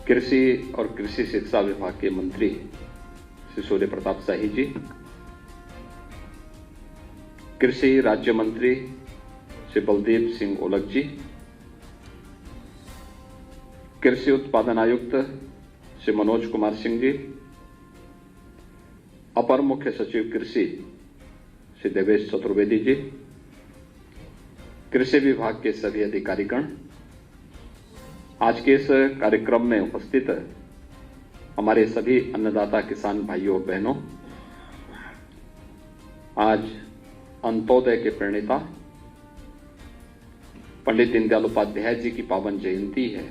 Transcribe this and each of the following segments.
कृषि और कृषि शिक्षा विभाग के मंत्री श्री सूर्य प्रताप शाही जी, कृषि राज्य मंत्री श्री बलदेव सिंह ओलख जी, कृषि उत्पादन आयुक्त श्री मनोज कुमार सिंह जी, अपर मुख्य सचिव कृषि श्री देवेश चतुर्वेदी जी, कृषि विभाग के सभी अधिकारीगण, आज के इस कार्यक्रम में उपस्थित हमारे सभी अन्नदाता किसान भाइयों और बहनों, आज अंत्योदय के प्रणेता पंडित दीनदयाल उपाध्याय जी की पावन जयंती है।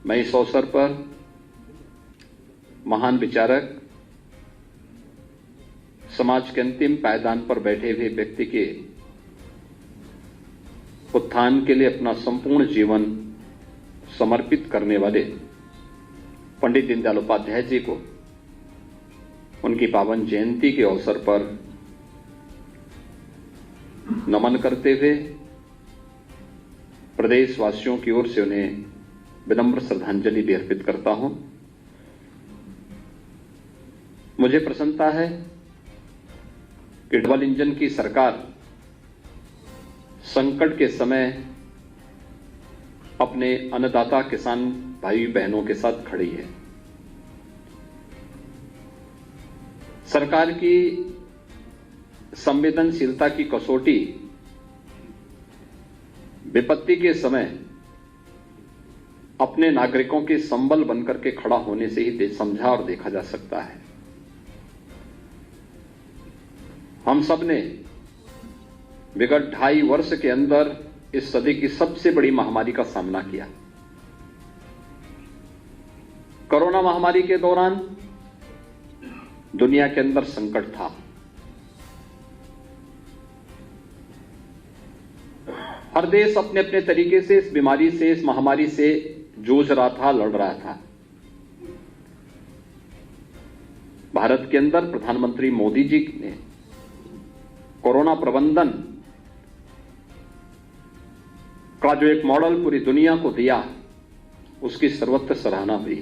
मैं इस अवसर पर महान विचारक, समाज के अंतिम पायदान पर बैठे हुए व्यक्ति के उत्थान के लिए अपना संपूर्ण जीवन समर्पित करने वाले पंडित दीनदयाल उपाध्याय जी को उनकी पावन जयंती के अवसर पर नमन करते हुए प्रदेशवासियों की ओर से उन्हें विनम्र श्रद्धांजलि भी अर्पित करता हूं। मुझे प्रसन्नता है कि डबल इंजन की सरकार संकट के समय अपने अन्नदाता किसान भाई बहनों के साथ खड़ी है। सरकार की संवेदनशीलता की कसौटी विपत्ति के समय अपने नागरिकों के संबल बनकर के खड़ा होने से ही समझा और देखा जा सकता है। हम सब ने विगत 2.5 वर्ष के अंदर इस सदी की सबसे बड़ी महामारी का सामना किया। कोरोना महामारी के दौरान दुनिया के अंदर संकट था। हर देश अपने अपने तरीके से इस बीमारी से, इस महामारी से जूझ रहा था, लड़ रहा था। भारत के अंदर प्रधानमंत्री मोदी जी ने कोरोना प्रबंधन का जो एक मॉडल पूरी दुनिया को दिया, उसकी सर्वत्र सराहना हुई।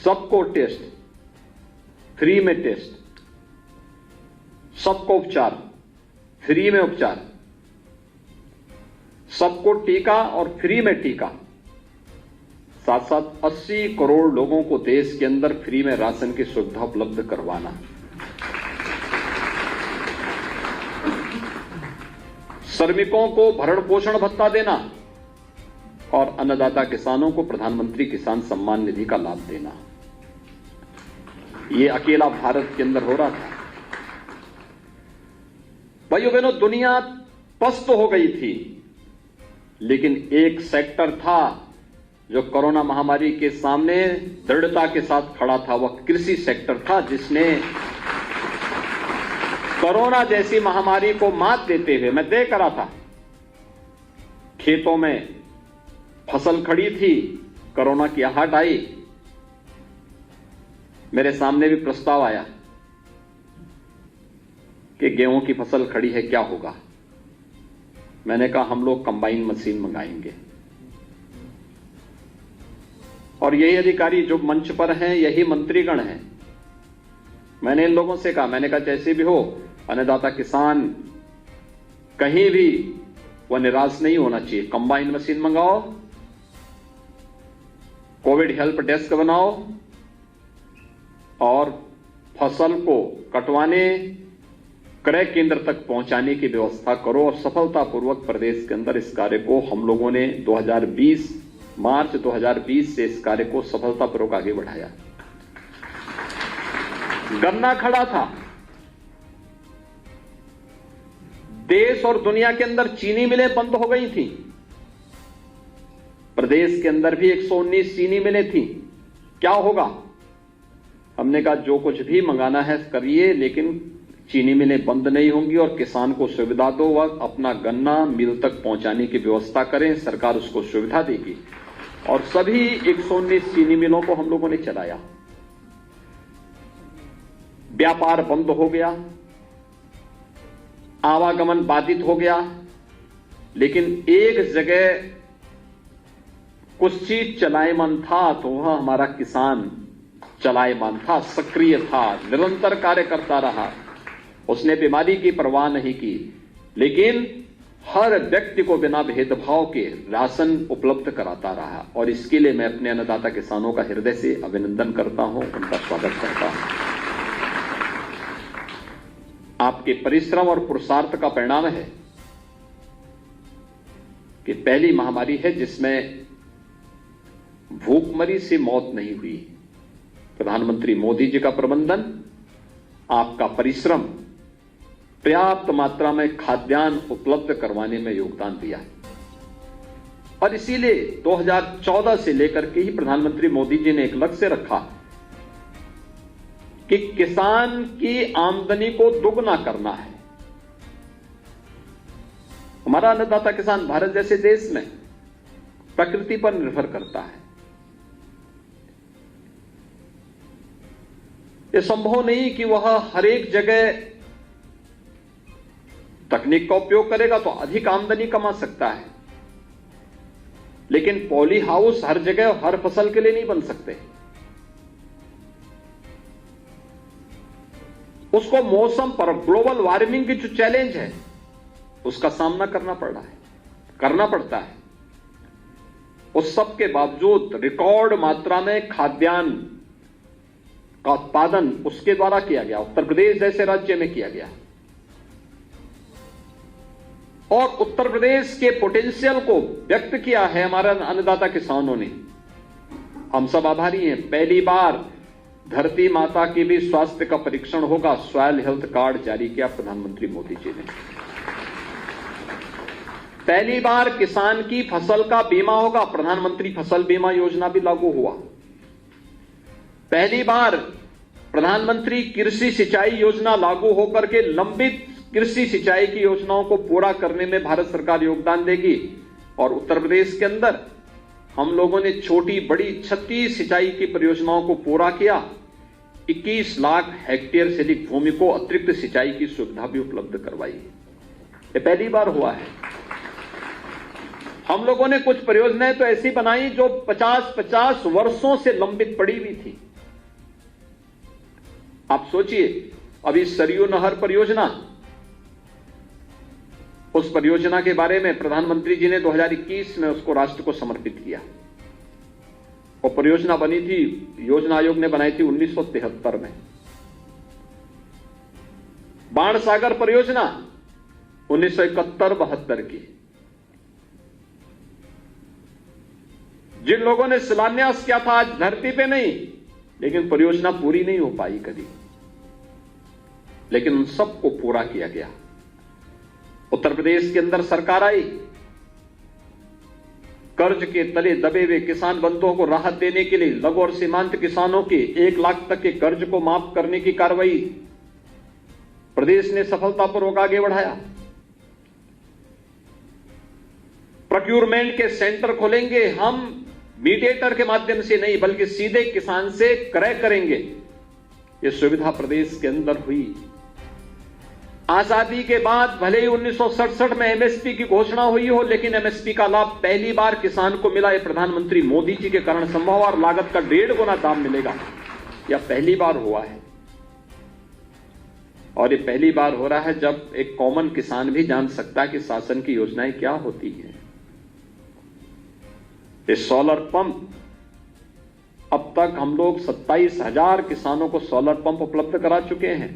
सबको टेस्ट, फ्री में टेस्ट, सबको उपचार, फ्री में उपचार, सबको टीका और फ्री में टीका, साथ साथ 80 करोड़ लोगों को देश के अंदर फ्री में राशन की सुविधा उपलब्ध करवाना, श्रमिकों को भरण पोषण भत्ता देना और अन्नदाता किसानों को प्रधानमंत्री किसान सम्मान निधि का लाभ देना। ये अकेला भारत के अंदर हो रहा था। भाइयों बहनों, दुनिया पस्त हो गई थी, लेकिन एक सेक्टर था जो कोरोना महामारी के सामने दृढ़ता के साथ खड़ा था। वह कृषि सेक्टर था, जिसने कोरोना जैसी महामारी को मात देते हुए, मैं देख रहा था, खेतों में फसल खड़ी थी, कोरोना की आहट आई, मेरे सामने भी प्रस्ताव आया कि गेहूं की फसल खड़ी है, क्या होगा। मैंने कहा हम लोग कंबाइन मशीन मंगाएंगे। और यही अधिकारी जो मंच पर हैं, यही मंत्रीगण हैं। मैंने इन लोगों से कहा, मैंने कहा जैसे भी हो, अन्नदाता किसान कहीं भी वह निराश नहीं होना चाहिए। कंबाइन मशीन मंगाओ, कोविड हेल्प डेस्क बनाओ और फसल को कटवाने, क्रय केंद्र तक पहुंचाने की व्यवस्था करो। और सफलतापूर्वक प्रदेश के अंदर इस कार्य को हम लोगों ने मार्च 2020 से इस कार्य को सफलतापूर्वक आगे बढ़ाया। गन्ना खड़ा था, देश और दुनिया के अंदर चीनी मिलें बंद हो गई थी, प्रदेश के अंदर भी 119 चीनी मिलें थी। क्या होगा? हमने कहा जो कुछ भी मंगाना है करिए, लेकिन चीनी मिलें बंद नहीं होंगी और किसान को सुविधा दो, वह अपना गन्ना मिल तक पहुंचाने की व्यवस्था करें, सरकार उसको सुविधा देगी। और सभी 119 चीनी मिलों को हम लोगों ने चलाया। व्यापार बंद हो गया, आवागमन बाधित हो गया, लेकिन एक जगह कुछ चीज चलायमान था तो वह हमारा किसान चलायमान था, सक्रिय था, निरंतर कार्य करता रहा। उसने बीमारी की परवाह नहीं की, लेकिन हर व्यक्ति को बिना भेदभाव के राशन उपलब्ध कराता रहा। और इसके लिए मैं अपने अन्नदाता किसानों का हृदय से अभिनंदन करता हूं, उनका स्वागत करता हूं। आपके परिश्रम और पुरुषार्थ का परिणाम है कि पहली महामारी है जिसमें भूखमरी से मौत नहीं हुई। प्रधानमंत्री मोदी जी का प्रबंधन, आपका परिश्रम पर्याप्त मात्रा में खाद्यान्न उपलब्ध करवाने में योगदान दिया। और इसीलिए 2014 से लेकर के ही प्रधानमंत्री मोदी जी ने एक लक्ष्य रखा कि किसान की आमदनी को दुगना करना है। हमारा अन्नदाता किसान भारत जैसे देश में प्रकृति पर निर्भर करता है। यह संभव नहीं कि वह हर एक जगह तकनीक का उपयोग करेगा तो अधिक आमदनी कमा सकता है, लेकिन पॉली हाउस हर जगह हर फसल के लिए नहीं बन सकते। उसको मौसम पर, ग्लोबल वार्मिंग की जो चैलेंज है उसका सामना करना पड़ता है। उस सब के बावजूद रिकॉर्ड मात्रा में खाद्यान्न का उत्पादन उसके द्वारा किया गया, उत्तर प्रदेश जैसे राज्य में किया गया। और उत्तर प्रदेश के पोटेंशियल को व्यक्त किया है हमारे अन्नदाता किसानों ने। हम सब आभारी हैं। पहली बार धरती माता की भी स्वास्थ्य का परीक्षण होगा, सॉइल हेल्थ कार्ड जारी किया प्रधानमंत्री मोदी जी ने। पहली बार किसान की फसल का बीमा होगा, प्रधानमंत्री फसल बीमा योजना भी लागू हुआ। पहली बार प्रधानमंत्री कृषि सिंचाई योजना लागू होकर के लंबित कृषि सिंचाई की योजनाओं को पूरा करने में भारत सरकार योगदान देगी। और उत्तर प्रदेश के अंदर हम लोगों ने छोटी बड़ी 36 सिंचाई की परियोजनाओं को पूरा किया। 21 लाख हेक्टेयर से अधिक भूमि को अतिरिक्त सिंचाई की सुविधा भी उपलब्ध करवाई। ये पहली बार हुआ है। हम लोगों ने कुछ परियोजनाएं तो ऐसी बनाई जो 50-50 वर्षों से लंबित पड़ी हुई थी। आप सोचिए, अभी सरयू नहर परियोजना, उस परियोजना के बारे में प्रधानमंत्री जी ने 2021 में उसको राष्ट्र को समर्पित किया। वो परियोजना बनी थी, योजना आयोग ने बनाई थी 1973 में। बाण सागर परियोजना 1971-72 की। जिन लोगों ने शिलान्यास किया था आज धरती पे नहीं, लेकिन परियोजना पूरी नहीं हो पाई कभी, लेकिन उन सबको पूरा किया गया। उत्तर प्रदेश के अंदर सरकार आई, कर्ज के तले दबे हुए किसान बंधुओं को राहत देने के लिए लघु और सीमांत किसानों के 1 लाख तक के कर्ज को माफ करने की कार्रवाई प्रदेश ने सफलतापूर्वक आगे बढ़ाया। प्रोक्यूरमेंट के सेंटर खोलेंगे हम, मीडिएटर के माध्यम से नहीं बल्कि सीधे किसान से क्रय करेंगे। यह सुविधा प्रदेश के अंदर हुई। आजादी के बाद भले ही 1967 में एमएसपी की घोषणा हुई हो, लेकिन एमएसपी का लाभ पहली बार किसान को मिला। यह प्रधानमंत्री मोदी जी के कारण संभव, और लागत का 1.5 गुना दाम मिलेगा। यह पहली बार हुआ है। और यह पहली बार हो रहा है जब एक कॉमन किसान भी जान सकता है कि शासन की योजनाएं क्या होती हैं। ये सोलर पंप, अब तक हम लोग 27,000 किसानों को सोलर पंप उपलब्ध करा चुके हैं।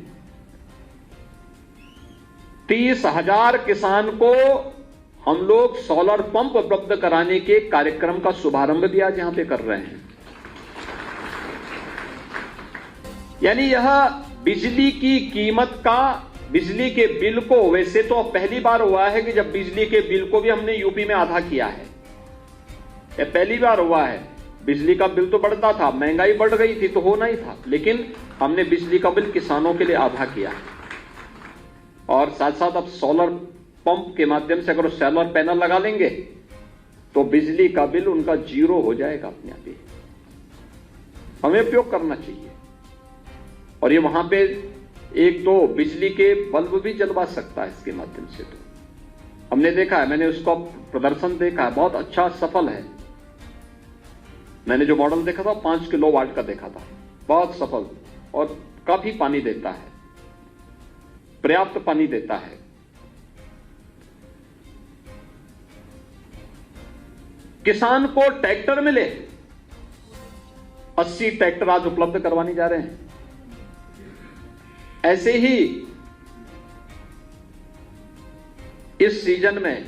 30,000 किसान को हम लोग सोलर पंप उपलब्ध कराने के कार्यक्रम का शुभारंभ भी आज यहां पे कर रहे हैं। यानी यह बिजली की कीमत का, बिजली के बिल को, वैसे तो पहली बार हुआ है कि जब बिजली के बिल को भी हमने यूपी में आधा किया है। यह पहली बार हुआ है। बिजली का बिल तो बढ़ता था, महंगाई बढ़ गई थी तो होना ही था, लेकिन हमने बिजली का बिल किसानों के लिए आधा किया। और साथ साथ अब सोलर पंप के माध्यम से अगर सोलर पैनल लगा लेंगे तो बिजली का बिल उनका 0 हो जाएगा अपने आप ही। हमें उपयोग करना चाहिए। और ये वहां पे एक तो बिजली के बल्ब भी जलवा सकता है इसके माध्यम से। तो हमने देखा है, मैंने उसका प्रदर्शन देखा है, बहुत अच्छा सफल है। मैंने जो मॉडल देखा था 5 किलोवाट का देखा था, बहुत सफल और काफी पानी देता है, पर्याप्त पानी देता है। किसान को ट्रैक्टर मिले, 80 ट्रैक्टर आज उपलब्ध करवाने जा रहे हैं। ऐसे ही इस सीजन में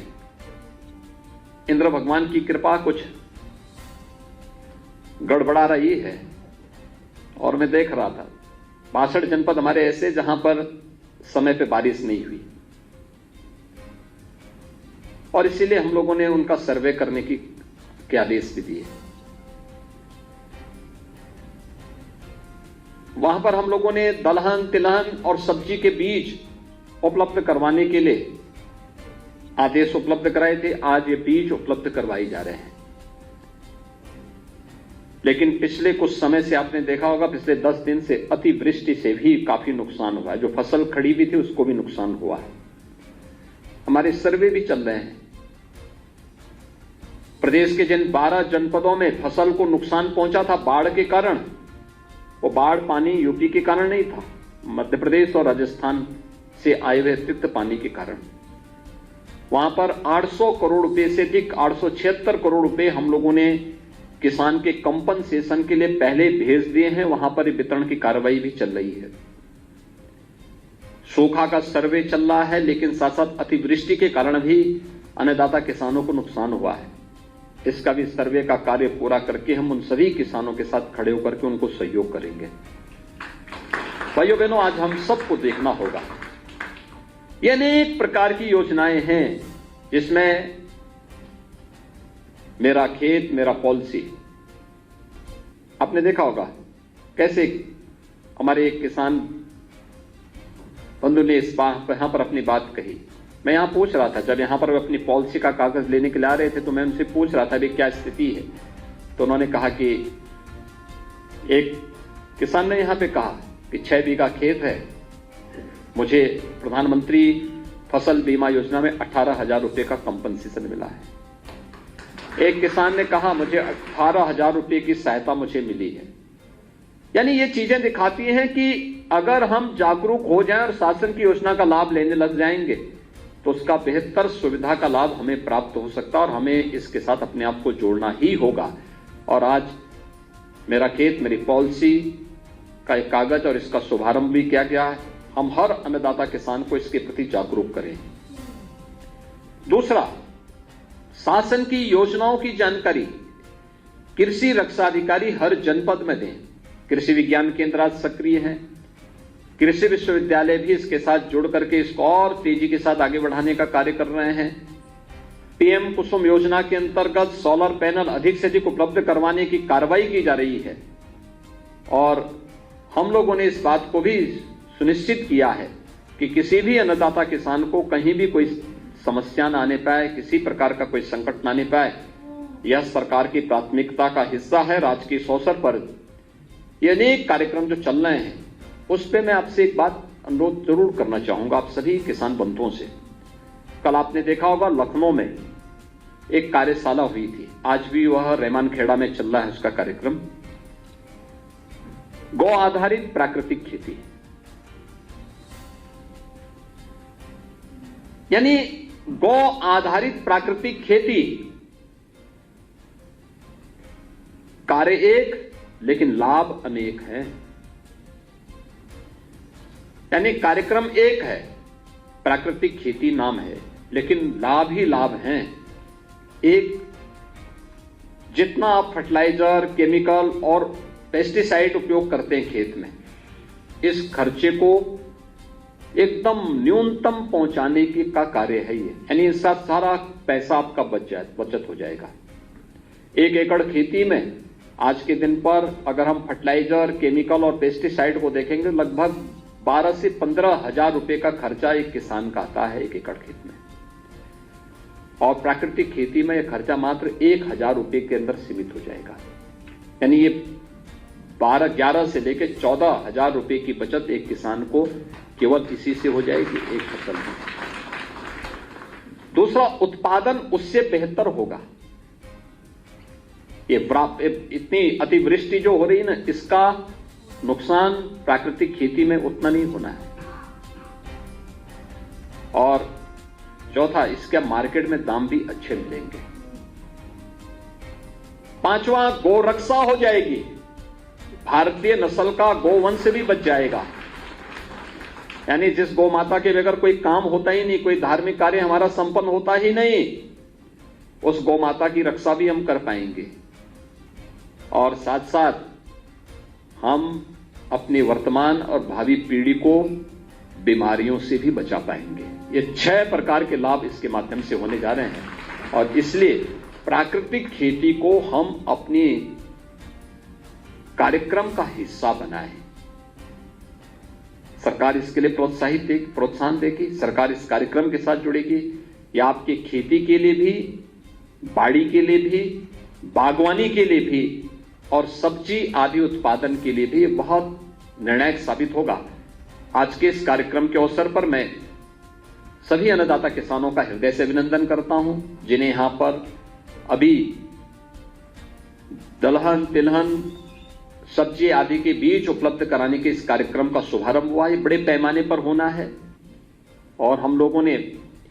इंद्र भगवान की कृपा कुछ गड़बड़ा रही है और मैं देख रहा था 62 जनपद हमारे ऐसे जहां पर समय पे बारिश नहीं हुई और इसीलिए हम लोगों ने उनका सर्वे करने के आदेश भी दिए। वहां पर हम लोगों ने दलहन, तिलहन और सब्जी के बीज उपलब्ध करवाने के लिए आदेश उपलब्ध कराए थे। आज ये बीज उपलब्ध करवाए जा रहे हैं। लेकिन पिछले कुछ समय से आपने देखा होगा, पिछले 10 दिन से अतिवृष्टि से भी काफी नुकसान हुआ है। जो फसल खड़ी हुई थी उसको भी नुकसान हुआ है। हमारे सर्वे भी चल रहे हैं। प्रदेश के जिन 12 जनपदों में फसल को नुकसान पहुंचा था बाढ़ के कारण, वो बाढ़ पानी यूपी के कारण नहीं था, मध्य प्रदेश और राजस्थान से आए हुए अतिरिक्त पानी के कारण। वहां पर 800 करोड़ रुपए से अधिक 876 करोड़ रुपए हम लोगों ने किसान के कंपनसेशन के लिए पहले भेज दिए हैं। वहां पर वितरण की कार्रवाई भी चल रही है। सूखा का सर्वे चल रहा है, लेकिन साथ साथ अतिवृष्टि के कारण भी अन्नदाता किसानों को नुकसान हुआ है। इसका भी सर्वे का कार्य पूरा करके हम उन सभी किसानों के साथ खड़े होकर के उनको सहयोग करेंगे। भाइयों बहनों, आज हम सबको देखना होगा, ये अनेक प्रकार की योजनाएं हैं जिसमें मेरा खेत मेरा पॉलिसी, आपने देखा होगा कैसे हमारे एक किसान बंधु ने यहां पर अपनी बात कही। मैं यहां पूछ रहा था, जब यहां पर अपनी पॉलिसी का कागज लेने के लिए आ रहे थे तो मैं उनसे पूछ रहा था भी क्या स्थिति है। तो उन्होंने कहा कि एक किसान ने यहां पे कहा कि 6 बीघा खेत है, मुझे प्रधानमंत्री फसल बीमा योजना में 18,000 रुपए का कंपनसेशन मिला है। एक किसान ने कहा मुझे 18,000 रुपए की सहायता मुझे मिली है। यानी ये चीजें दिखाती हैं कि अगर हम जागरूक हो जाएं और शासन की योजना का लाभ लेने लग जाएंगे तो उसका बेहतर सुविधा का लाभ हमें प्राप्त हो सकता है और हमें इसके साथ अपने आप को जोड़ना ही होगा। और आज मेरा खेत मेरी पॉलिसी का एक कागज और इसका शुभारंभ भी किया गया है। हम हर अन्नदाता किसान को इसके प्रति जागरूक करें। दूसरा, शासन की योजनाओं की जानकारी कृषि रक्षा अधिकारी हर जनपद में दें। कृषि विज्ञान केंद्र आज सक्रिय हैं। कृषि विश्वविद्यालय भी इसके साथ जुड़ करके इसको और तेजी के साथ आगे बढ़ाने का कार्य कर रहे हैं। पीएम कुसुम योजना के अंतर्गत सोलर पैनल अधिक से अधिक उपलब्ध करवाने की कार्रवाई की जा रही है और हम लोगों ने इस बात को भी सुनिश्चित किया है कि किसी भी अन्नदाता किसान को कहीं भी कोई समस्या न आने पाए, किसी प्रकार का कोई संकट न आने पाए। यह सरकार की प्राथमिकता का हिस्सा है। आज के इस अवसर पर ये अनेक कार्यक्रम जो चल रहे हैं उस पे मैं आपसे एक बात अनुरोध जरूर करना चाहूंगा, आप सभी किसान बंधुओं से। कल आपने देखा होगा लखनऊ में एक कार्यशाला हुई थी, आज भी वह रहमान खेड़ा में चल रहा है उसका कार्यक्रम। गौ आधारित प्राकृतिक खेती, यानी गौ आधारित प्राकृतिक खेती कार्य एक लेकिन लाभ अनेक है। यानी कार्यक्रम एक है, प्राकृतिक खेती नाम है, लेकिन लाभ ही लाभ हैं। एक, जितना आप फर्टिलाइजर, केमिकल और पेस्टिसाइड उपयोग करते हैं खेत में, इस खर्चे को एकदम न्यूनतम पहुंचाने की का कार्य है ये। यानी इसका सारा पैसा आपका बचत हो जाएगा। 1 एकड़ खेती में आज के दिन पर अगर हम फर्टिलाइजर, केमिकल और पेस्टिसाइड को देखेंगे, लगभग 12 से 15 हजार रुपए का खर्चा एक किसान का आता है 1 एकड़ खेत में। और प्राकृतिक खेती में यह खर्चा मात्र 1,000 रुपए के अंदर सीमित हो जाएगा। यानी ये 11 से लेकर 14,000 रुपए की बचत एक किसान को केवल इसी से हो जाएगी, एक फसल में। दूसरा, उत्पादन उससे बेहतर होगा। ये इतनी अतिवृष्टि जो हो रही है ना, इसका नुकसान प्राकृतिक खेती में उतना नहीं होना है। और चौथा, इसके मार्केट में दाम भी अच्छे मिलेंगे। पांचवा, गोरक्षा हो जाएगी। भारतीय नस्ल का गोवंश भी बच जाएगा। यानी जिस गौ माता के बगैर कोई काम होता ही नहीं, कोई धार्मिक कार्य हमारा संपन्न होता ही नहीं, उस गौ माता की रक्षा भी हम कर पाएंगे। और साथ साथ हम अपनी वर्तमान और भावी पीढ़ी को बीमारियों से भी बचा पाएंगे। ये 6 प्रकार के लाभ इसके माध्यम से होने जा रहे हैं। और इसलिए प्राकृतिक खेती को हम अपने कार्यक्रम का हिस्सा बनाएं। सरकार इसके लिए प्रोत्साहन देगी। सरकार इस कार्यक्रम के साथ जुड़ेगी। यह आपकी खेती के लिए भी, बाड़ी के लिए भी, बागवानी के लिए भी और सब्जी आदि उत्पादन के लिए भी बहुत निर्णायक साबित होगा। आज के इस कार्यक्रम के अवसर पर मैं सभी अन्नदाता किसानों का हृदय से अभिनंदन करता हूं, जिन्हें यहां पर अभी दलहन, तिलहन, सब्जी आदि के बीज उपलब्ध कराने के इस कार्यक्रम का शुभारंभ हुआ। ये बड़े पैमाने पर होना है और हम लोगों ने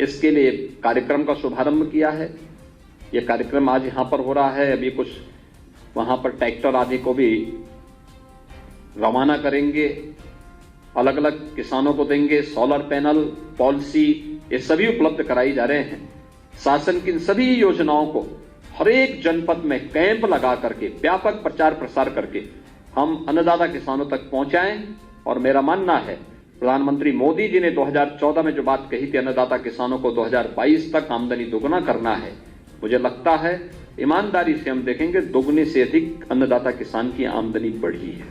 इसके लिए कार्यक्रम का शुभारंभ किया है। यह कार्यक्रम आज यहां पर हो रहा है। अभी कुछ वहां पर ट्रैक्टर आदि को भी रवाना करेंगे, अलग अलग किसानों को देंगे। सोलर पैनल, पॉलिसी, ये सभी उपलब्ध कराई जा रहे हैं। शासन की इन सभी योजनाओं को हर एक जनपद में कैंप लगा करके, व्यापक प्रचार प्रसार करके हम अन्नदाता किसानों तक पहुंचाएं। और मेरा मानना है, प्रधानमंत्री मोदी जी ने 2014 में जो बात कही थी, अन्नदाता किसानों को 2022 तक आमदनी दोगुना करना है, मुझे लगता है ईमानदारी से हम देखेंगे दोगुने से अधिक अन्नदाता किसान की आमदनी बढ़ी है।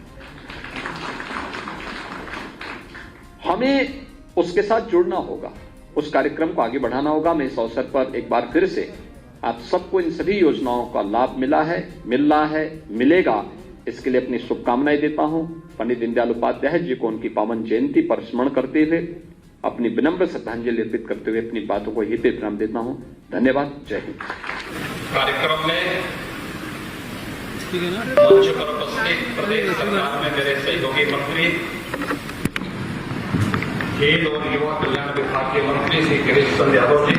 हमें उसके साथ जुड़ना होगा, उस कार्यक्रम को आगे बढ़ाना होगा। मैं इस अवसर पर एक बार फिर से आप सबको इन सभी योजनाओं का लाभ मिल रहा है, मिलेगा, इसके लिए अपनी शुभकामनाएं देता हूं। पंडित दीनदयाल उपाध्याय जी को उनकी पावन जयंती पर स्मरण करते हुए, अपनी विनम्र श्रद्धांजलि अर्पित करते हुए अपनी बातों को यहीं पे विराम देता हूं। धन्यवाद। जय हिंद। कार्यक्रम में मंच पर उपस्थित प्रदेश सरकार में मेरे सहयोगी मंत्री, खेल और युवा कल्याण विभाग के मंत्री श्री गिरीश चंद्र यादव जी,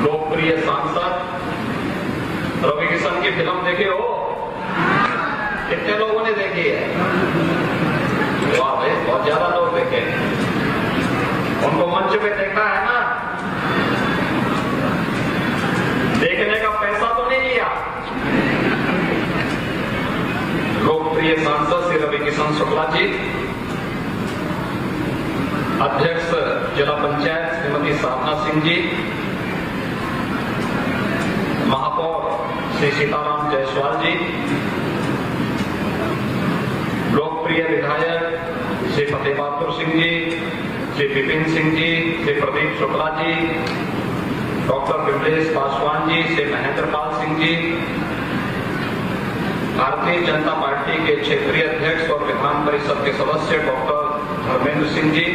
लोकप्रिय सांसद रवि किशन की फिल्म देखे हो? कितने लोगों ने देखी है? वाह भाई, बहुत ज्यादा लोग देखे। उनको मंच पे देखा है ना? देखने का पैसा तो नहीं लिया। लोकप्रिय सांसद श्री रवि किशन शुक्ला जी, अध्यक्ष जिला पंचायत श्रीमती साधना सिंह जी, महापौर श्री सीताराम जायसवाल जी, लोकप्रिय विधायक श्री फतेह बहादुर सिंह जी, श्री विपिन सिंह जी, श्री प्रदीप शुक्ला जी, डॉक्टर विमलेश पासवान जी, श्री महेंद्र पाल सिंह जी, भारतीय जनता पार्टी के क्षेत्रीय अध्यक्ष और विधान परिषद के सदस्य डॉक्टर धर्मेंद्र सिंह जी,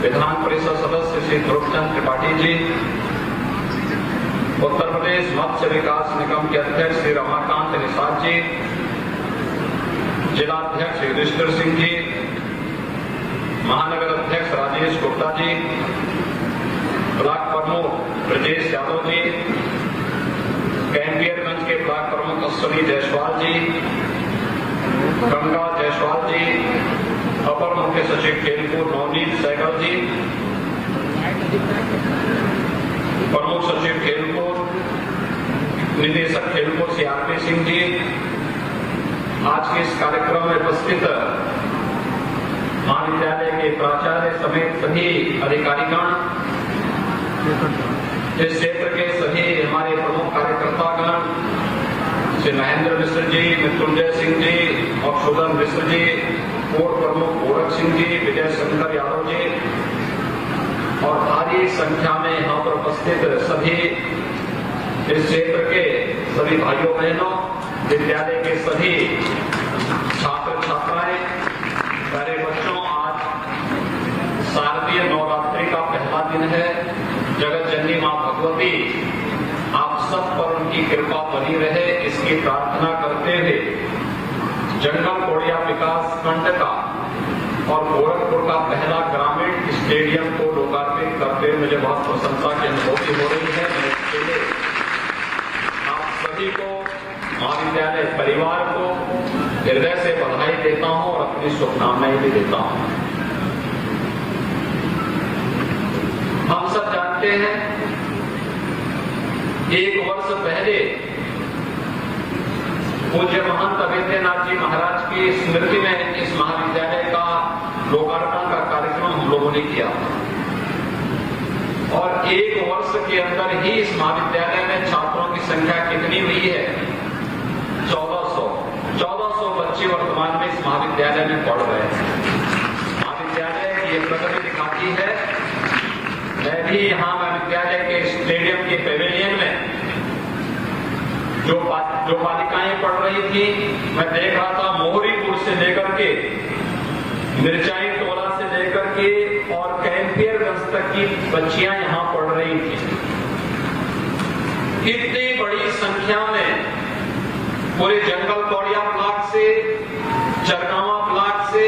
विधान परिषद सदस्य श्री ध्रुवचंद त्रिपाठी जी, उत्तर प्रदेश मत्स्य विकास निगम के अध्यक्ष श्री रमाकांत निषाद जी, जिला अध्यक्ष युधिष्ठिर सिंह जी, महानगर अध्यक्ष राजेश गुप्ता जी, ब्लॉक प्रमुख ब्रजेश यादव जी, कैंपियरगंज के ब्लॉक प्रमुख अश्विनी जायसवाल जी, गंगा जायसवाल जी, अपर मुख्य सचिव खेलकूद नवनीत सहगल जी, प्रमुख सचिव खेलकूद निदेशक खेलकूद श्री आरपी सिंह जी, आज के इस कार्यक्रम में उपस्थित महाविद्यालय के प्राचार्य समेत सभी अधिकारीगण, इस क्षेत्र के सभी हमारे प्रमुख कार्यकर्तागण, श्री महेंद्र मिश्र जी, मृत्युंजय सिंह जी, मधुसूदन मिश्र जी, पूर्व प्रमुख गोरख सिंह जी, विजय शंकर यादव जी और भारी संख्या में यहाँ पर उपस्थित सभी इस क्षेत्र के सभी भाइयों बहनों, विद्यालय के सभी छात्र छात्राएं, प्यारे बच्चों, आज शारदीय नवरात्रि का पहला जंगल कोड़िया विकास खंड का और गोरखपुर का पहला ग्रामीण स्टेडियम को लोकार्पित करते हुए मुझे बहुत प्रसन्नता की अनुभूति हो रही है। मैं इसके लिए आप सभी को, महाविद्यालय परिवार को हृदय से बधाई देता हूं और अपनी शुभकामनाएं भी देता हूं। हम सब जानते हैं, एक वर्ष पहले पूज्य महंत अवेद्यनाथ जी महाराज की स्मृति में इस महाविद्यालय का लोकार्पण का कार्यक्रम हम लोगों ने किया और एक वर्ष के अंदर ही इस महाविद्यालय में छात्रों की संख्या कितनी हुई है? 1400 बच्चे वर्तमान में इस महाविद्यालय में पढ़ रहे हैं। महाविद्यालय की ये प्रगति दिखाती है। मैं भी यहाँ महाविद्यालय के स्टेडियम के पेविलियन में जो बालिकाएं पढ़ रही थी, मैं देख रहा था मोहरीपुर से लेकर के मिर्चाई टोला से लेकर के और कैंपियरगंज तक की बच्चियां यहां पढ़ रही थी। इतनी बड़ी संख्या में पूरे जंगल कोड़िया ब्लॉक से, चरगावा ब्लॉक से,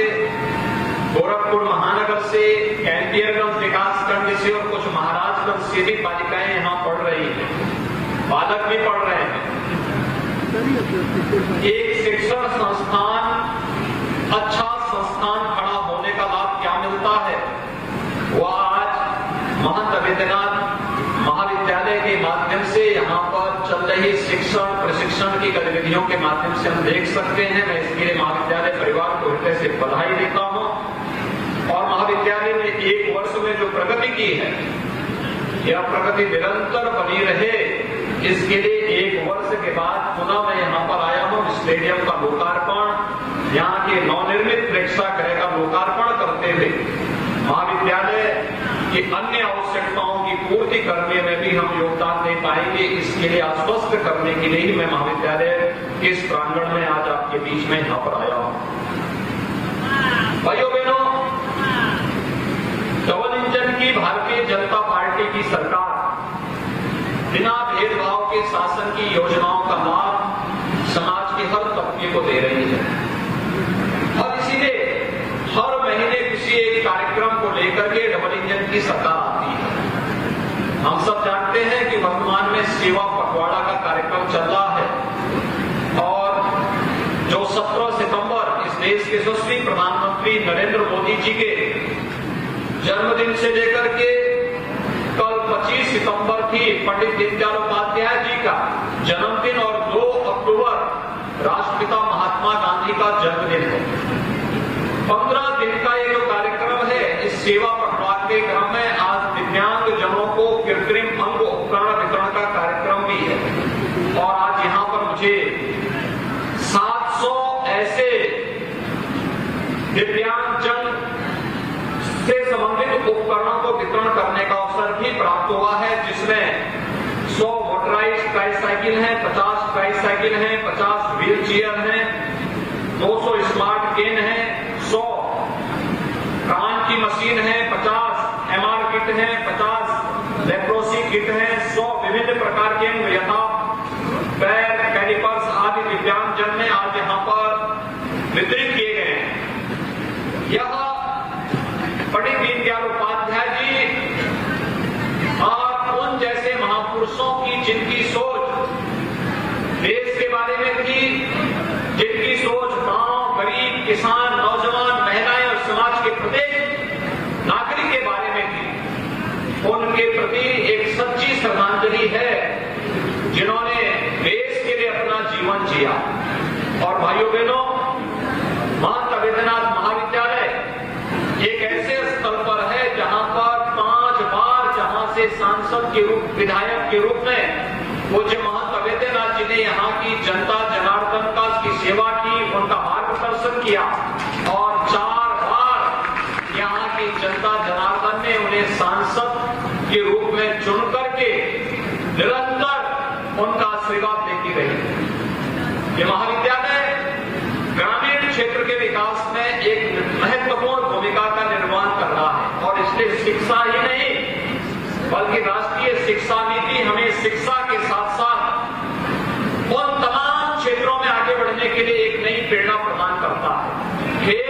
गोरखपुर महानगर से, कैंपियरगंज विकासखंड से और कुछ महाराजगंज से भी बालिकाएं यहां पढ़ रही हैं, बालक भी पढ़ रहे हैं। एक शिक्षण संस्थान, अच्छा संस्थान खड़ा होने का लाभ क्या मिलता है? वो आज महंत अवेद्यनाथ महाविद्यालय के माध्यम से यहाँ पर चल रही शिक्षण प्रशिक्षण की गतिविधियों के माध्यम से हम देख सकते हैं। मैं इसके लिए महाविद्यालय परिवार को हृदय से बधाई देता हूँ और महाविद्यालय ने एक वर्ष में जो प्रगति की है, यह प्रगति निरंतर बनी रहे, इसके लिए एक वर्ष के बाद पुनः मैं यहाँ पर आया हूँ। स्टेडियम का लोकार्पण, यहाँ के नवनिर्मित प्रेक्षागृह का लोकार्पण करते हुए महाविद्यालय की अन्य आवश्यकताओं की पूर्ति करने में भी हम योगदान दे पाएंगे। इसके लिए आश्वस्त करने के लिए ही मैं महाविद्यालय के इस प्रांगण में आज आपके बीच में यहाँ पर आया हूँ। भाइयों बहनों, डबल इंजन की भारतीय जनता पार्टी की सरकार बिना भेदभाव के शासन की योजनाओं का लाभ समाज के हर तबके को दे रही है और इसीलिए हर महीने किसी एक कार्यक्रम को लेकर के डबल इंजन की सरकार आती है। हम सब जानते हैं कि वर्तमान में सेवा पखवाड़ा का कार्यक्रम चल रहा है और जो 17 सितंबर इस देश के यशस्वी प्रधानमंत्री नरेंद्र मोदी जी के जन्मदिन से लेकर के कल 25 सितंबर थी पंडित दीनदयाल उपाध्याय जी का जन्मदिन और 2 अक्टूबर राष्ट्रपिता महात्मा गांधी का जन्मदिन है। 15 दिन का ये जो कार्यक्रम है, इस सेवा पखवाड़े के क्रम में आज दिव्यांग जनों को कृत्रिम अंग उपकरण वितरण का कार्यक्रम भी है और आज यहाँ पर मुझे 700 ऐसे दिव्यांग जन से संबंधित उपकरणों को वितरण करने का अवसर भी प्राप्त हुआ है, जिसमें 100 मोटराइज्ड ट्राईसाइकिल है, 50 ट्राईसाइकिल है, 50 व्हील चेयर है, 200 स्मार्ट केन है, 100 कान की मशीन है, 50 MR किट है, 50 लेप्रोसी किट है, 100 विभिन्न प्रकार के यथा पैर कैलिपर्स आदि दिव्यांग जन में आज यहाँ पर वितरित किए गए हैं। यह पंडित दीनदयाल उपाध्याय जी और उन जैसे महापुरुषों की जिनकी सोच देश के बारे में थी, जिनकी सोच गांव, गरीब, किसान, नौजवान, महिलाएं और समाज के प्रत्येक नागरिक के बारे में थी, उनके प्रति एक सच्ची श्रद्धांजलि है जिन्होंने देश के लिए अपना जीवन जिया। और भाइयों बहनों, महंत अवेद्यनाथ महाविद्यालय एक ऐसे स्थल पर है जहां पर 5 बार जहां से सांसद के रूप, विधायक के रूप में पूज्य महंत अवेद्यनाथ जी ने यहाँ की जनता जनार्दन का की सेवा की, उनका मार्गदर्शन किया और 4 बार यहाँ की जनता जनार्दन ने उन्हें सांसद के रूप में चुन करके निरंतर उनका आशीर्वाद देती रही। ये महाविद्यालय ग्रामीण क्षेत्र के विकास में एक महत्वपूर्ण भूमिका का निर्वहन कर रहा है और इसलिए शिक्षा ही नहीं बल्कि राष्ट्रीय शिक्षा नीति हमें शिक्षा के साथ साथ उन तमाम क्षेत्रों में आगे बढ़ने के लिए एक एक नई प्रेरणा प्रदान करता है। खेल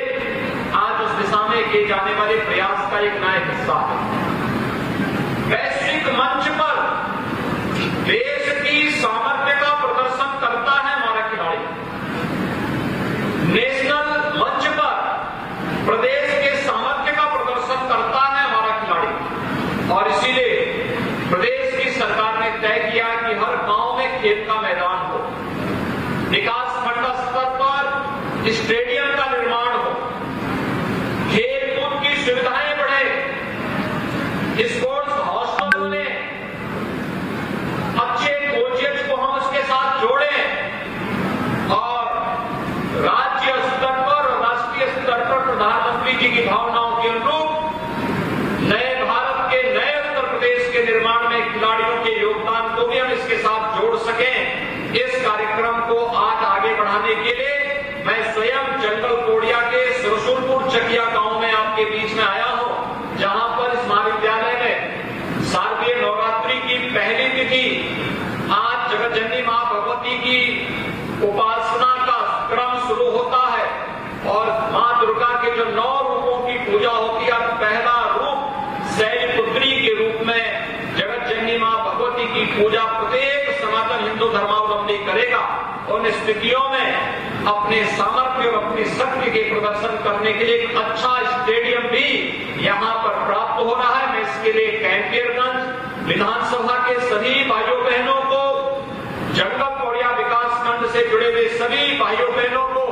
आज उस दिशा में किए जाने वाले प्रयास का एक नया हिस्सा है। वैश्विक मंच पर देश की सामर्थ्य का प्रदर्शन करता है हमारा खिलाड़ी। नेशनल मंच पर प्रदेश के सामर्थ्य का प्रदर्शन करता है हमारा खिलाड़ी और इसीलिए प्रदेश की सरकार ने तय किया कि हर गांव में खेल का मैदान हो, विकास खंड स्तर पर स्टेडियम का निर्माण हो, खेल कूद की सुविधाएं बढ़े, स्पोर्ट्स हॉस्टल बने, अच्छे कोचेज को हम उसके साथ जोड़ें और राज्य स्तर पर और राष्ट्रीय स्तर पर प्रधानमंत्री जी की भावनाओं के अनुरूप नए भारत के नए उत्तर प्रदेश के निर्माण में खिलाड़ियों के योगदान को भी हम इसके साथ जोड़ सकें। इस कार्यक्रम को आज आगे बढ़ाने के लिए मैं स्वयं जंगल कोडिया के सरसुलपुर चकिया गांव में आपके बीच में आया हूं, जहां पर इस महाविद्यालय में शारदीय नवरात्रि की पहली तिथि आज जगतजननी मां भगवती की उपासना का क्रम शुरू होता है और मां दुर्गा के जो 9 रूपों की पूजा होती है, पहला रूप शैलपुत्री के रूप में जगतजननी मां भगवती की पूजा प्रत्येक सनातन हिंदू धर्मावलंबी करेगा। उन स्थितियों में अपने सामर्थ्य और अपनी शक्ति के प्रदर्शन करने के लिए एक अच्छा स्टेडियम भी यहां पर प्राप्त हो रहा है। मैं इसके लिए कैंपियरगंज विधानसभा के सभी भाइयों बहनों को, जंगल कोडिया विकास खंड से जुड़े हुए सभी भाइयों बहनों को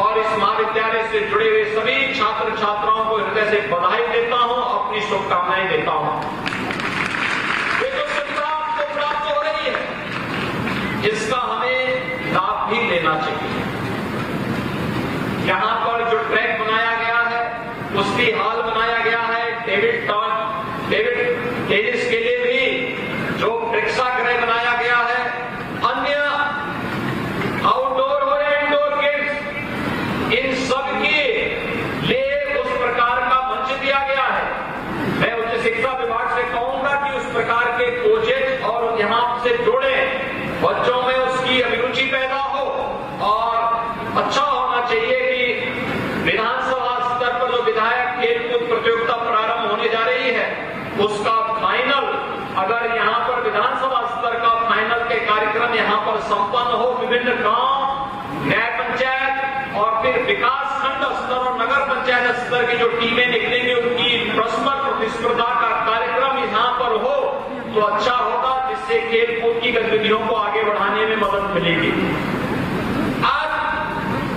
और इस महाविद्यालय से जुड़े हुए सभी छात्र छात्राओं को हृदय से बधाई देता हूं, अपनी शुभकामनाएं देता हूं। ये जो सुविधा आपको प्राप्त हो रही है, इसका हमें लाभ भी लेना चाहिए। यहां पर जो ट्रैक बनाया गया है, कुश्ती हॉल बनाया गया है, डेविड टेनिस के लिए भी जो प्रेक्षागृह बनाया गया है, अन्य आउटडोर और इंडोर गेम्स, इन सब के लिए उस प्रकार का मंच दिया गया है। मैं उच्च शिक्षा विभाग से कहूंगा कि उस प्रकार के कोचेज और यहां से जोड़े, बच्चों में उसकी अभिरुचि पैदा हो और अच्छा होना चाहिए कि विधानसभा स्तर पर जो विधायक खेलकूद प्रतियोगिता प्रारंभ होने जा रही है, उसका फाइनल अगर यहां पर विधानसभा स्तर का फाइनल के कार्यक्रम यहां पर संपन्न हो, विभिन्न गांव, न्याय पंचायत और फिर विकास खंड स्तर और नगर पंचायत स्तर की जो टीमें निकलेंगी, उनकी परस्पर प्रतिस्पर्धा का कार्यक्रम यहां पर हो तो अच्छा होगा, जिससे खेल कूद की गतिविधियों को आगे बढ़ाने में मदद मिलेगी। आज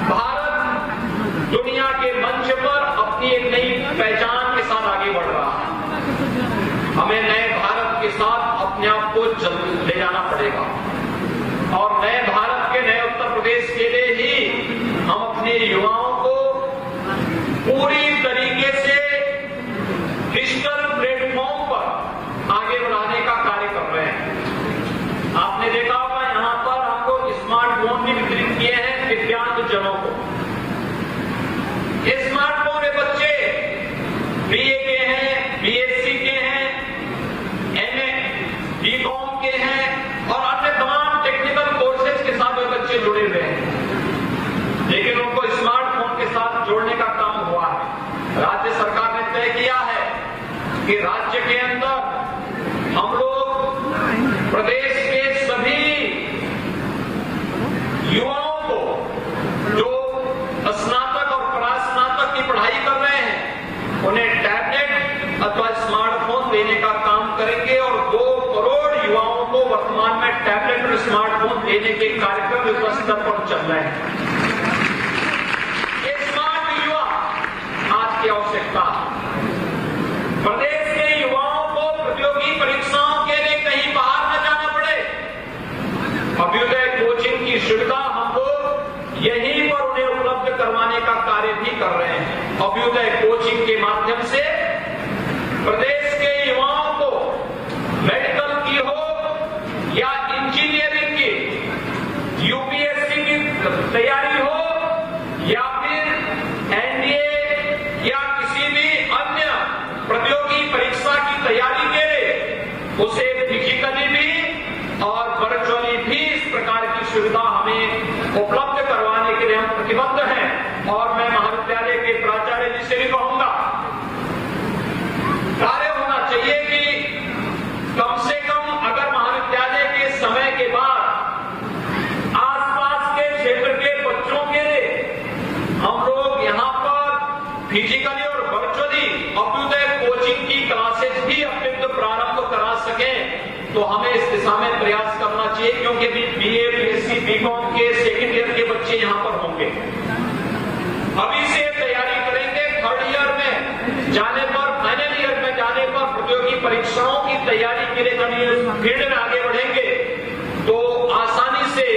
भारत दुनिया के मंच पर अपनी एक नई पहचान के साथ आगे बढ़ रहा है। हमें नए भारत के साथ अपने आप को ले जाना पड़ेगा और नए भारत के नए उत्तर प्रदेश के लिए ही हम अपने युवाओं को पूरी तरीके से डिजिटल प्लेटफॉर्म पर आगे बढ़ाने का कार्य कर रहे हैं। आपने देखा होगा यहां पर हम लोग स्मार्टफोन भी वितरित किए हैं दिव्यांगजनों को। स्मार्टफोन में बच्चे बीए के हैं, बीएससी के हैं, एमए, बीकॉम के हैं और अन्य तमाम टेक्निकल कोर्सेज के साथ वे बच्चे जुड़े हुए हैं, लेकिन उनको स्मार्टफोन के साथ जोड़ने का काम हुआ है। राज्य सरकार ने तय किया है कि राज्य के अंदर हम लोग प्रदेश के सभी युवाओं को जो स्नातक और परास्नातक की पढ़ाई कर रहे हैं, उन्हें टैबलेट अथवा स्मार्टफोन देने का काम करेंगे और 2 करोड़ युवाओं को वर्तमान में टैबलेट और स्मार्टफोन देने के कार्यक्रम युद्ध स्तर पर चल रहे हैं। ये स्मार्ट युवा आज की आवश्यकता है। प्रदेश के युवाओं को प्रतियोगी परीक्षाओं के लिए कहीं बाहर न जाना पड़े। अभ्युदय कोचिंग की सुविधा हम लोग यहीं पर उन्हें उपलब्ध करवाने का कार्य भी कर रहे हैं। अभ्युदय कोचिंग के माध्यम से प्रदेश के युवाओं को मेडिकल की हो या इंजीनियरिंग की, यूपीएससी की तैयारी हो या फिर एनडीए या किसी भी अन्य प्रतियोगी परीक्षा की तैयारी के लिए उसे फिजिकली भी और वर्चुअली भी इस प्रकार की सुविधा हमें उपलब्ध करवाने के लिए हम बीकॉम के सेकेंड ईयर के बच्चे यहाँ पर होंगे। अभी से तैयारी करेंगे, थर्ड ईयर में जाने पर, फाइनल ईयर में जाने पर प्रतियोगी परीक्षाओं की तैयारी के लिए जब ये फील्ड में आगे बढ़ेंगे तो आसानी से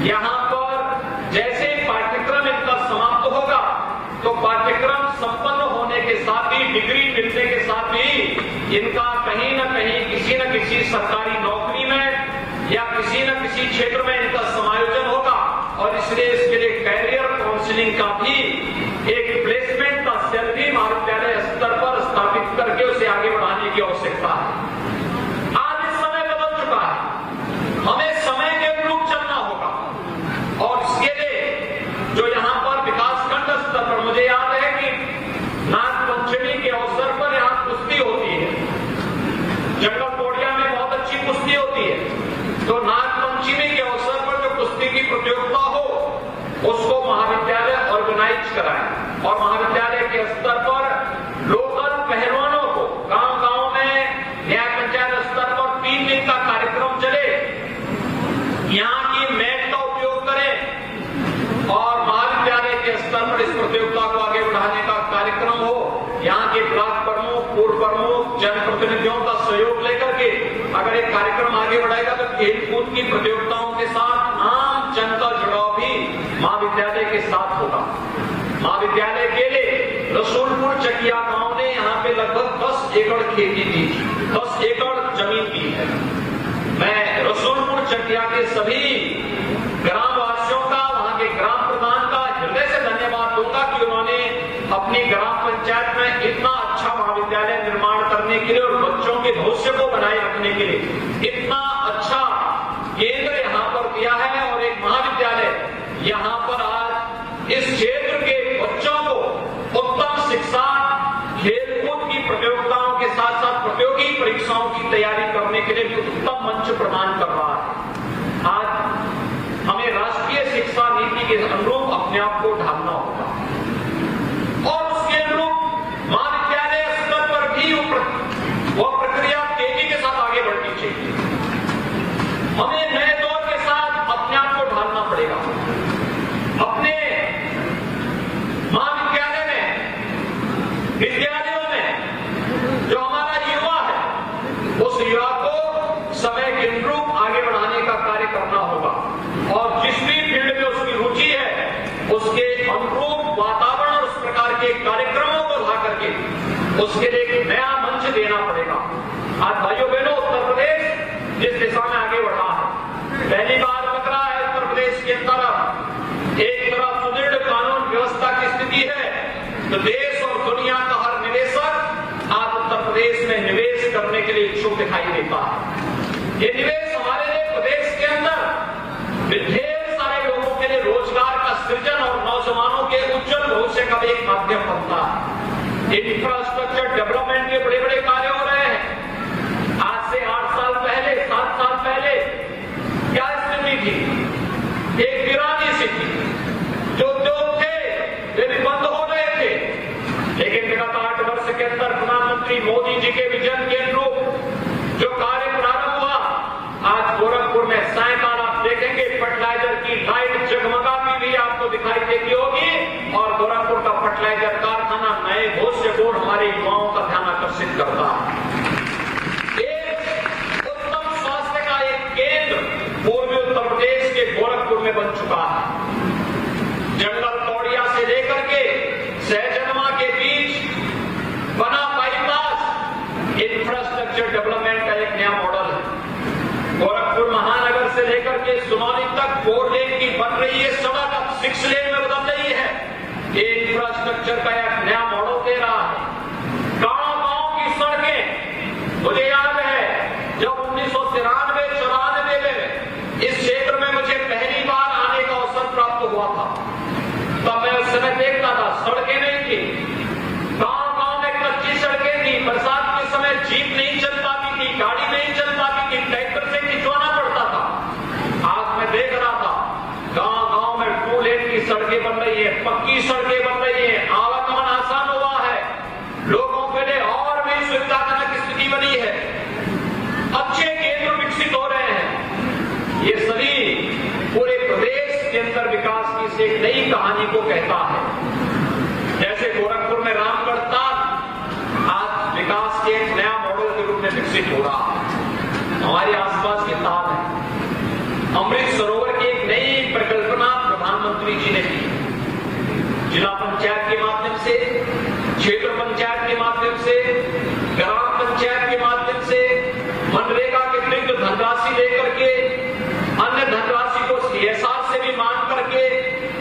यहाँ पर जैसे पाठ्यक्रम इनका समाप्त होगा तो पाठ्यक्रम संपन्न होने के साथ ही, डिग्री मिलने के साथ ही इनका कहीं न कहीं किसी न किसी सरकारी नौकरी में या किसी न किसी क्षेत्र में इनका समायोजन होगा। और इसलिए इसके लिए कैरियर काउंसलिंग का भी एक प्लेसमेंट का सेल भी महाविद्यालय स्तर पर स्थापित करके उसे आगे बढ़ाने की आवश्यकता है। आज इस समय बदल चुका है, हमें समय के अनुरूप चलना होगा। और इसके लिए जो यहाँ पर विकासखंड स्तर पर, मुझे याद है कि नागपंचमी के अवसर पर यहाँ कुश्ती होती है, जंगल कोडिया में बहुत अच्छी कुश्ती होती है। तो नागपंचमी के अवसर पर जो कुश्ती की प्रतियोगिता हो उसको महाविद्यालय ऑर्गेनाइज कराए और महाविद्यालय के स्तर पर लोकल पहलवानों को गांव-गांव में, न्याय पंचायत स्तर पर 3 दिन का कार्यक्रम चले, यहाँ की मैट का उपयोग करें और महाविद्यालय के स्तर पर इस प्रतियोगिता को आगे बढ़ाने का कार्यक्रम हो। यहाँ के ब्लॉक प्रमुख, पूर्व प्रमुख, जनप्रतिनिधियों का सहयोग लेकर के अगर एक कार्यक्रम आगे बढ़ेगा तो खेलकूद की प्रतियोगिताओं के साथ आम जन का जुड़ाव भी महाविद्यालय के साथ होगा। महाविद्यालय के लिए रसूलपुर चकिया गांव ने यहाँ पे लगभग 10 एकड़ खेती दी, 10 एकड़ जमीन दी है। मैं रसूलपुर चकिया के सभी ग्रामवासियों का, वहां के ग्राम प्रधान का हृदय से धन्यवाद दूंगा कि उन्होंने अपनी ग्राम पंचायत में इतना अच्छा महाविद्यालय निर्माण करने के लिए और बच्चों के भविष्य को बनाए रखने के लिए इतना अच्छा केंद्र यहाँ पर दिया है। और एक महाविद्यालय यहाँ पर आज इस क्षेत्र के बच्चों को उत्तम शिक्षा, खेलकूद की प्रतियोगिताओं के साथ साथ प्रतियोगी परीक्षाओं की तैयारी करने के लिए भी उत्तम मंच प्रदान कर रहा है। आज हमें राष्ट्रीय शिक्षा नीति के अनुरूप अपने आप को ढालना होगा और उसके अनुरूप महाविद्यालय स्तर पर भी वह प्रक्रिया तेजी के साथ आगे बढ़नी चाहिए। हमें नए दौर के साथ अपने आप को ढालना पड़ेगा। अपने महाविद्यालय में, विद्यालयों में जो हमारा युवा है उस युवा को समय के अनुरूप आगे बढ़ाने का कार्य करना होगा और जिस भी फील्ड में उसकी रुचि है उसके अनुरूप वातावरण और उस प्रकार के कार्यक्रमों को ला करके उसके लिए एक नया मंच देना पड़ेगा। आज भाइयों बहनों, उत्तर प्रदेश जिस दिशा में आगे बढ़ा है, पहली बार लग रहा है उत्तर प्रदेश के तरफ एक तरफ सुदृढ़ कानून व्यवस्था की स्थिति है तो देश और दुनिया का हर निवेशक आज उत्तर प्रदेश में निवेश करने के लिए इच्छुक दिखाई देता है। ये निवेश हमारे लिए प्रदेश के अंदर ढेर सारे लोगों के लिए रोजगार का सृजन और नौजवानों के उज्जवल भविष्य का भी एक माध्यम बनता है। इंफ्रास्ट्रक्चर डेवलपमेंट के बड़े बड़े कार्य हो रहे हैं। आज से 8 साल पहले, 7 साल पहले क्या स्थिति थी? एक वीरानी सी थी। जो उद्योग थे वे भी बंद हो रहे थे, लेकिन विगत 8 वर्ष के अंदर प्रधानमंत्री मोदी जी के विजन के अनुरूप जो कार्य प्रारंभ हुआ, आज गोरखपुर में सायकाल आप देखेंगे फर्टिलाइजर की लाइट जगमगाती हुई आपको दिखाई देती होगी और गोरखपुर का फर्टिलाइजर कारखाना नए भविष्य को हमारे युवाओं का ध्यान आकर्षित करता है। एक उत्तम स्वास्थ्य का एक केंद्र पूर्वी उत्तर प्रदेश के गोरखपुर में बन चुका है। जंगल कौड़िया से लेकर के सहजनमा के बीच बना बाईपास इंफ्रास्ट्रक्चर डेवलपमेंट का एक नया मॉडल है। गोरखपुर महानगर से लेकर के सुनौली तक 4 लेन की बन रही है सड़क, अब 6 लेन में बदल रही है। इंफ्रास्ट्रक्चर का एक नया मॉडल दे रहा है। गांव-गांव की सड़कें, मुझे याद है जब 1993-94 में इस क्षेत्र में मुझे पहली बार आने का अवसर प्राप्त हुआ था, तब मैं उस समय देखता था सड़कें नहीं थी, गांव-गांव में कच्ची सड़कें थी। बरसात के समय जीप नहीं चल पाती थी, गाड़ी नहीं चल पाती थी, ट्रैक्टर से खिंचवाना पड़ता था। आज मैं देख रहा था गांव-गांव में 2 लेन की सड़कें बन रही है, पक्की सड़कें बन रही है, आवागमन आसान हुआ है, लोगों के लिए और भी सुविधाजनक स्थिति बनी है, अच्छे केंद्र विकसित हो रहे हैं। ये सभी पूरे जिला पंचायत के माध्यम से, क्षेत्र पंचायत के माध्यम से, ग्राम पंचायत के माध्यम से, मनरेगा के अतिरिक्त धनराशि लेकर के, अन्य धनराशि को सीएसआर से भी मांग करके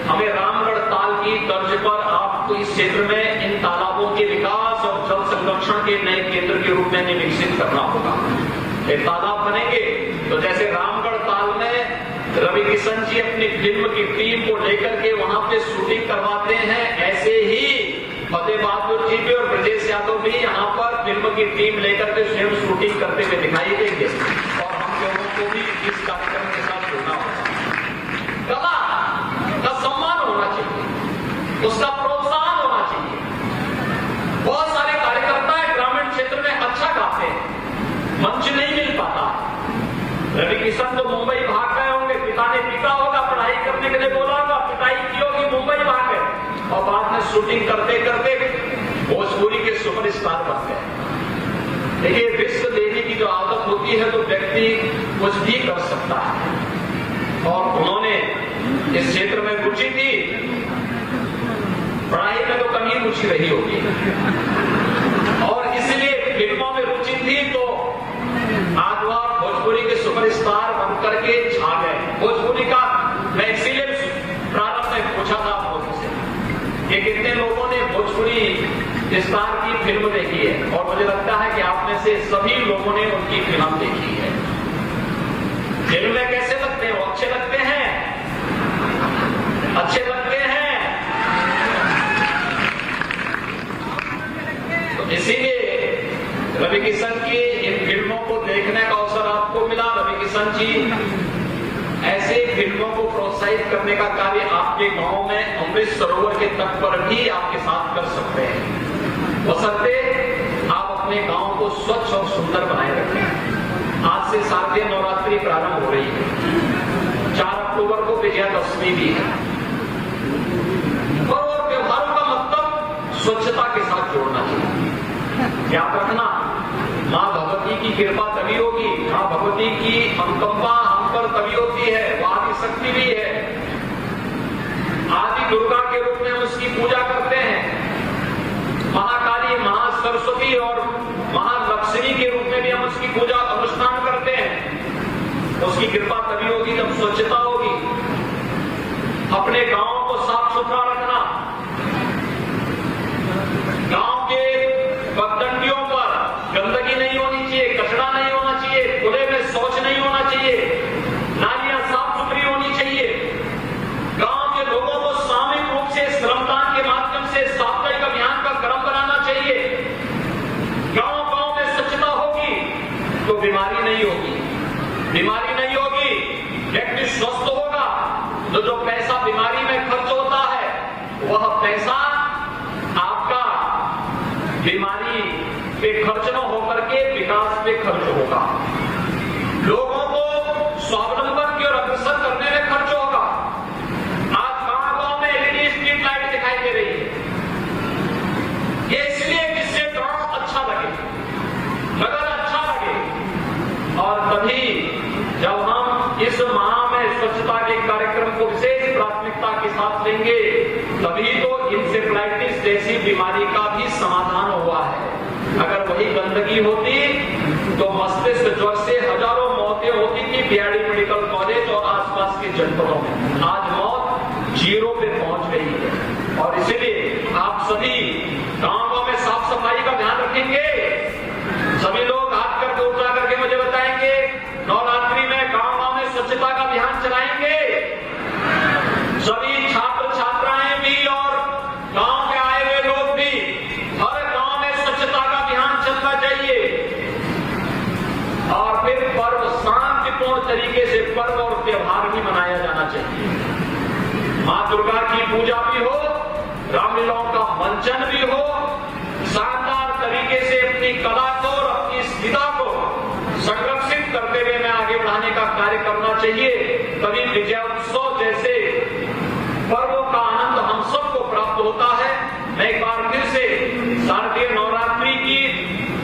हमें रामगढ़ ताल की तर्ज पर आपको इस क्षेत्र में इन तालाबों के विकास और जल संरक्षण के नए केंद्र के रूप में विकसित करना होगा। ये तालाब बनेंगे तो जैसे रामगढ़ ताल में रवि किशन जी अपनी फिल्म की टीम को लेकर के वहां पे शूटिंग करवाते हैं, ऐसे ही फतेह बहादुर जी भी और ब्रजेश यादव भी यहाँ पर फिल्म की टीम लेकर के स्वयं शूटिंग करते हुए दिखाई देंगे और हम लोगों को भी इस कार्यक्रम के साथ जुड़ना होगा। कला का सम्मान होना चाहिए, उसका प्रोत्साहन होना चाहिए। बहुत सारे कार्यकर्ता ग्रामीण क्षेत्र में अच्छा गाते हैं, मंच नहीं मिल पाता। रवि किशन तो मुंबई भाग गए होंगे, पिता ने पिता होगा पढ़ाई करने के लिए बोला होगा, पिटाई की होगी, मुंबई भाग गए और बाद में शूटिंग करते करते भोजपुरी के सुपरस्टार बन गए। देखिए, रिस्क लेने की जो आदत होती है तो व्यक्ति कुछ भी कर सकता है और उन्होंने इस क्षेत्र में रुचि थी, पढ़ाई में तो कम ही रुचि रही होगी और इसलिए फिल्मों में रुचि थी तो आज वह भोजपुरी के सुपरस्टार बनकर के छा गए। भोजपुरी का मैं इसीलिए प्रारंभ में पूछा था आप लोगों से कि कितने लोगों ने भोजपुरी स्टार की फिल्म देखी है और मुझे लगता है कि आप में से सभी लोगों ने उनकी फिल्म देखी है। फिल्में कैसे लगते हैं? वो अच्छे लगते हैं, अच्छे लगते हैं। तो इसीलिए रवि किशन की इन फिल्मों को देखने का अवसर आपको मिला। रवि किशन जी ऐसे फिल्मों को प्रोत्साहित करने का कार्य आपके गांव में अमृत सरोवर के तट पर भी आपके साथ कर सकते हैं। बशर्ते आप अपने गांव को स्वच्छ और सुंदर बनाए रखें। आज से शारदीय नवरात्रि प्रारंभ हो रही है, 4 अक्टूबर को विजयादशमी भी है और त्योहारों का मतलब स्वच्छता के साथ जोड़ना चाहिए। याद रखना, मां भगवती की कृपा तभी होगी, मां भगवती की अनुकंपा हम पर तभी होती है, वो आदि शक्ति भी है। आदि दुर्गा के रूप में हम उसकी पूजा करते हैं, महाकाली, महासरस्वती और महालक्ष्मी के रूप में भी हम उसकी पूजा अनुष्ठान करते हैं। उसकी कृपा तभी होगी जब स्वच्छता होगी। अपने गांव को साफ सुथरा रखना, गांव के पगडंडियों पर गंदगी नहीं होनी चाहिए, कचरा नहीं होना चाहिए, खुले में शौच नहीं होना चाहिए, नालियां साफ सुथरी होनी चाहिए। गांव के लोगों को सामूहिक रूप से श्रमदान के माध्यम से साप्ताहिक अभियान का क्रम बनाना चाहिए। गांव गांव में स्वच्छता होगी तो बीमारी नहीं होगी, बीमारी नहीं होगी, व्यक्ति स्वस्थ होगा। तो जो पैसा बीमारी में खर्च होता है वह पैसा आपका बीमारी पे खर्च न होकर के विकास पे खर्च होगा, लोगों को स्वावलंबन की ओर अग्रसर करने में खर्च होगा। आज गांव में एलईडी स्ट्रीट लाइट दिखाई दे रही है, ये इसलिए जिससे गांव अच्छा लगे, नगर अच्छा लगे और तभी जब हम इस माह में स्वच्छता के कार्यक्रम को विशेष प्राथमिकता के साथ लेंगे तभी तो इंसेफ्लाइटिस जैसी बीमारी का भी समाधान हुआ है। अगर वही गंदगी होती तो मस्तिष्क ज्वर से हजारों मौतें होती थी बीआरडी मेडिकल कॉलेज और आसपास के जनपदों में। आज मौत 0 पे पहुंच गई है और इसीलिए आप सभी गांवों में साफ सफाई का ध्यान रखेंगे। सभी लोग हाथ करके उठा करके मुझे बताएंगे नवरात्रि में गांव में स्वच्छता का अभियान चलाएंगे। सभी छात्र छात्राएं भी और गांव के आए हुए लोग भी, हर गांव में स्वच्छता का अभियान चलना चाहिए और फिर पर्व शांतिपूर्ण तरीके से पर्व और त्योहार भी मनाया जाना चाहिए। मां दुर्गा की पूजा भी हो, रामलीलाओं का मंचन भी हो, शानदार तरीके से अपनी कला को और अपनी स्थिति को संरक्षित करते हुए में आगे बढ़ाने का कार्य करना चाहिए। तभी विजय उत्सव जैसे पर्वों का आनंद हम सबको प्राप्त होता है। मैं एक बार फिर से शारदीय नवरात्रि की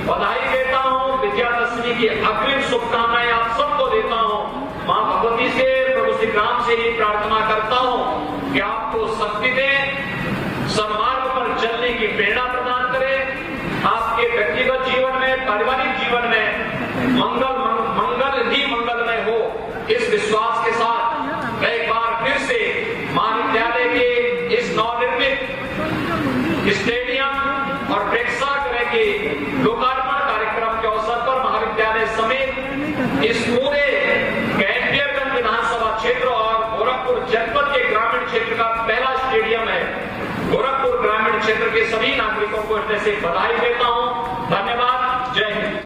बधाई देता हूं, विजयादशमी की अग्रिम शुभकामनाएं आप सबको देता हूं। मां भगवती से, प्रभु श्री राम से ही प्रार्थना करता हूं कि आपको शक्ति दे, गोरखपुर जनपद के ग्रामीण क्षेत्र का पहला स्टेडियम है। गोरखपुर ग्रामीण क्षेत्र के सभी नागरिकों को हृदय से बधाई देता हूं। धन्यवाद।